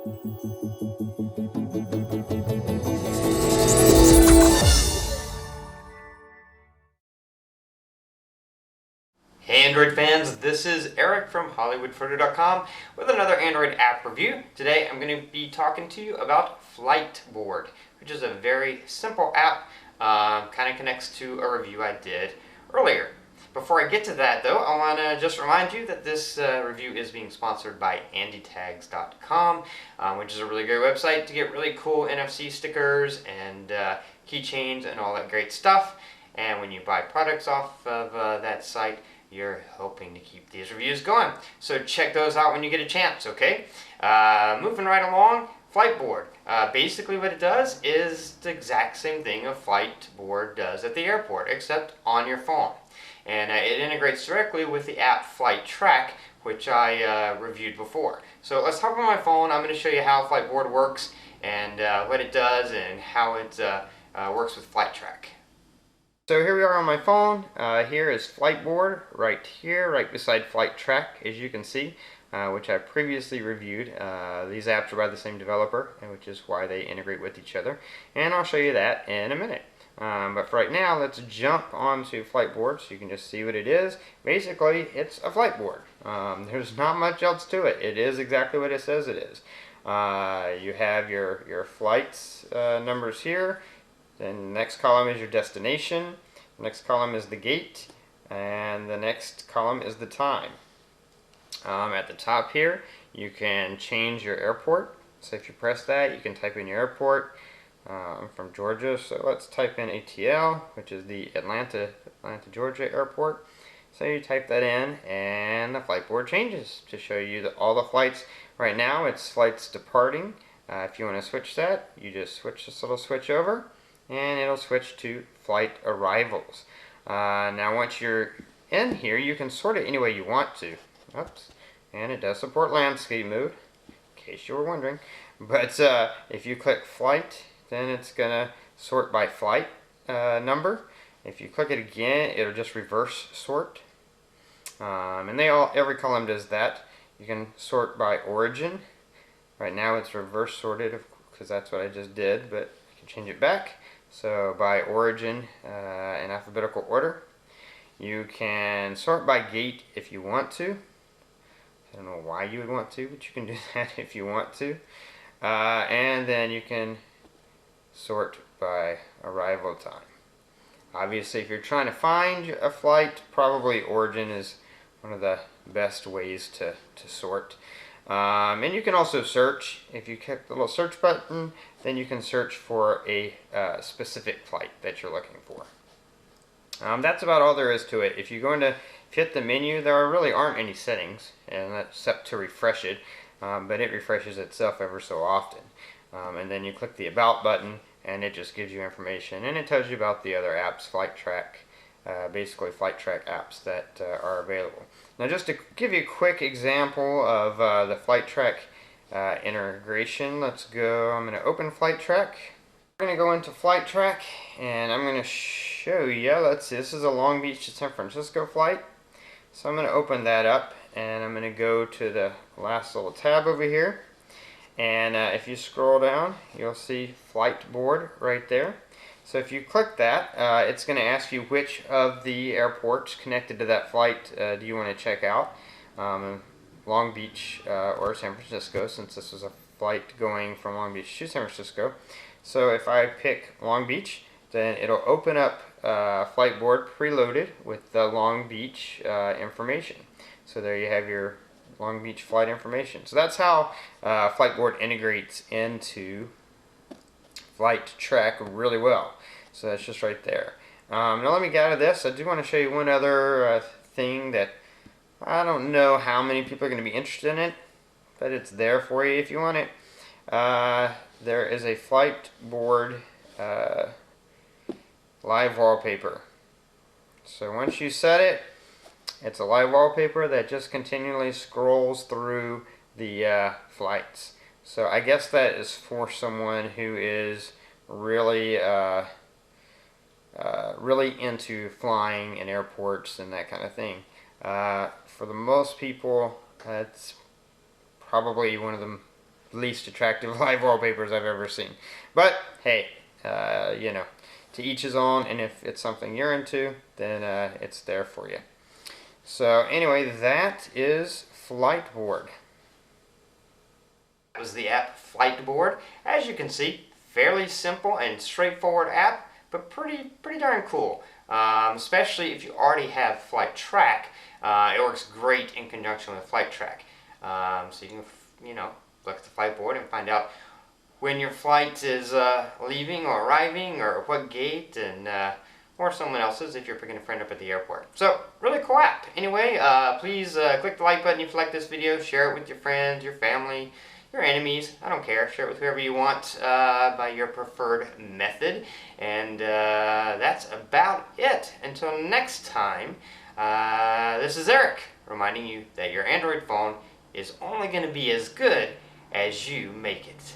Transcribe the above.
Hey Android fans, this is Eric from hollywoodfrodo.com with another Android app review. Today I'm going to be talking to you about FlightBoard, which is a very simple app, kind of connects to a review I did earlier. Before I get to that though, I want to just remind you that this review is being sponsored by andytags.com, which is a really great website to get really cool NFC stickers and keychains and all that great stuff. And when you buy products off of that site, you're hoping to keep these reviews going. So check those out when you get a chance, okay? Moving right along, FlightBoard. Basically what it does is the exact same thing a FlightBoard does at the airport, except on your phone. And it integrates directly with the app FlightTrack, which I reviewed before. So let's hop on my phone. I'm going to show you how FlightBoard works and what it does and how it works with FlightTrack. So here we are on my phone. Here is FlightBoard right here, right beside FlightTrack, as you can see, which I previously reviewed. These apps are by the same developer, which is why they integrate with each other. And I'll show you that in a minute. But for right now, let's jump onto FlightBoard so you can just see what it is. Basically, it's a FlightBoard. There's not much else to it. It is exactly what it says it is. You have your flights numbers here. Then the next column is your destination, the next column is the gate, and the next column is the time. At the top here, you can change your airport. So if you press that, you can type in your airport. I'm from Georgia, so let's type in ATL, which is the Atlanta, Georgia airport. So you type that in, and the FlightBoard changes to show you all the flights. Right now, it's flights departing. If you want to switch that, you just switch this little switch over, and it'll switch to flight arrivals. Now once you're in here, you can sort it any way you want to. Oops. And it does support landscape mode, in case you were wondering. But if you click flight, then it's gonna sort by flight number. If you click it again, it'll just reverse sort. And every column does that. You can sort by origin. Right now it's reverse sorted because that's what I just did, but I can change it back. So by origin in alphabetical order. You can sort by gate if you want to. I don't know why you would want to, but you can do that if you want to. And then you can sort by arrival time. Obviously, if you're trying to find a flight, probably origin is one of the best ways to sort. And you can also search. If you click the little search button, then you can search for a specific flight that you're looking for. That's about all there is to it. If you go into hit the menu, there really aren't any settings, and that's except to refresh it, but it refreshes itself ever so often. And then you click the About button, and it just gives you information, and it tells you about the other apps, FlightTrack, basically FlightTrack apps that are available. Now just to give you a quick example of the FlightTrack integration, let's go. I'm going to open FlightTrack. We're going to go into FlightTrack, and I'm going to show you, let's see, this is a Long Beach to San Francisco flight. So I'm going to open that up, and I'm going to go to the last little tab over here. And if you scroll down, you'll see FlightBoard right there. So if you click that, it's going to ask you which of the airports connected to that flight do you want to check out. Long Beach or San Francisco, since this was a flight going from Long Beach to San Francisco. So if I pick Long Beach, then it'll open up FlightBoard preloaded with the Long Beach information. So there you have your Long Beach flight information. So that's how FlightBoard integrates into FlightTrack really well. So that's just right there. Now let me get out of this. I do want to show you one other thing that I don't know how many people are going to be interested in it, but it's there for you if you want it. There is a FlightBoard live wallpaper. So once you set it, it's a live wallpaper that just continually scrolls through the flights. So I guess that is for someone who is really really into flying in airports and that kind of thing. For the most people, it's probably one of the least attractive live wallpapers I've ever seen. But hey, you know, to each his own, and if it's something you're into, then it's there for you. So anyway, that is FlightBoard. That was the app FlightBoard. As you can see, fairly simple and straightforward app, but pretty darn cool. Especially if you already have FlightTrack. It works great in conjunction with FlightTrack. So you can, you know, look at the FlightBoard and find out when your flight is leaving or arriving, or what gate, and or someone else's if you're picking a friend up at the airport. So, really cool app. Anyway, please click the like button if you like this video, share it with your friends, your family, your enemies, I don't care. Share it with whoever you want by your preferred method. And that's about it. Until next time, this is Eric, reminding you that your Android phone is only going to be as good as you make it.